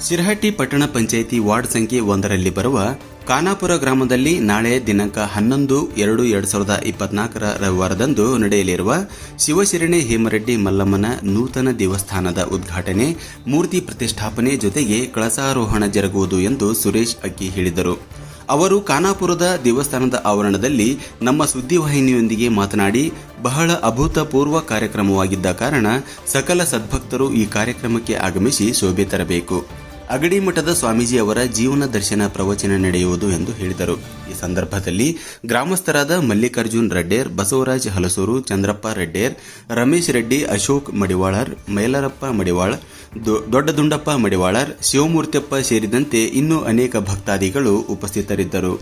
ಶಿರಹಟ್ಟಿ ಪಟ್ಟಣ ಪಂಚಾಯಿತಿ ವಾರ್ಡ್ ಸಂಖ್ಯೆ 1ರಲ್ಲಿ ಬರುವ ಖಾನಾಪುರ ಗ್ರಾಮದಲ್ಲಿ ನಾಳೆ ದಿನಾಂಕ 11/2/2024 ರವಿವಾರದಂದು ನಡೆಯಲಿರುವ ಶಿವಶರಣೆ ಹೇಮರೆಡ್ಡಿ ಮಲ್ಲಮ್ಮನ ನೂತನ ದೇವಸ್ಥಾನದ ಉದ್ಘಾಟನೆ, ಮೂರ್ತಿ ಪ್ರತಿಷ್ಠಾಪನೆ ಜೊತೆಗೆ ಕಳಸಾರೋಹಣ ಜರುಗುವುದು ಎಂದು ಸುರೇಶ್ ಅಕ್ಕಿ ಹೇಳಿದರು. ಅವರು ಖಾನಾಪುರದ ದೇವಸ್ಥಾನದ ಆವರಣದಲ್ಲಿ ನಮ್ಮ ಸುದ್ದಿವಾಹಿನಿಯೊಂದಿಗೆ ಮಾತನಾಡಿ, ಬಹಳ ಅಭೂತಪೂರ್ವ ಕಾರ್ಯಕ್ರಮವಾಗಿದ್ದ ಕಾರಣ ಸಕಲ ಸದ್ಭಕ್ತರು ಈ ಕಾರ್ಯಕ್ರಮಕ್ಕೆ ಆಗಮಿಸಿ ಶೋಭೆ ತರಬೇಕು. ಅಗಡಿ ಮಠದ ಸ್ವಾಮೀಜಿ ಅವರ ಜೀವನ ದರ್ಶನ ಪ್ರವಚನ ನಡೆಯುವುದು ಎಂದು ಹೇಳಿದರು. ಈ ಸಂದರ್ಭದಲ್ಲಿ ಗ್ರಾಮಸ್ಥರಾದ ಮಲ್ಲಿಕಾರ್ಜುನ್ ರೆಡ್ಡೇರ್, ಬಸವರಾಜ್ ಹಲಸೂರು, ಚಂದ್ರಪ್ಪ ರೆಡ್ಡೇರ್, ರಮೇಶ್ ರೆಡ್ಡಿ, ಅಶೋಕ್ ಮಡಿವಾಳರ್, ಮೈಲಾರಪ್ಪ ಮಡಿವಾಳ್, ದೊಡ್ಡದುಂಡಪ್ಪ ಮಡಿವಾಳರ್, ಶಿವಮೂರ್ತಿಯಪ್ಪ ಸೇರಿದಂತೆ ಇನ್ನೂ ಅನೇಕ ಭಕ್ತಾದಿಗಳು ಉಪಸ್ಥಿತರಿದ್ದರು.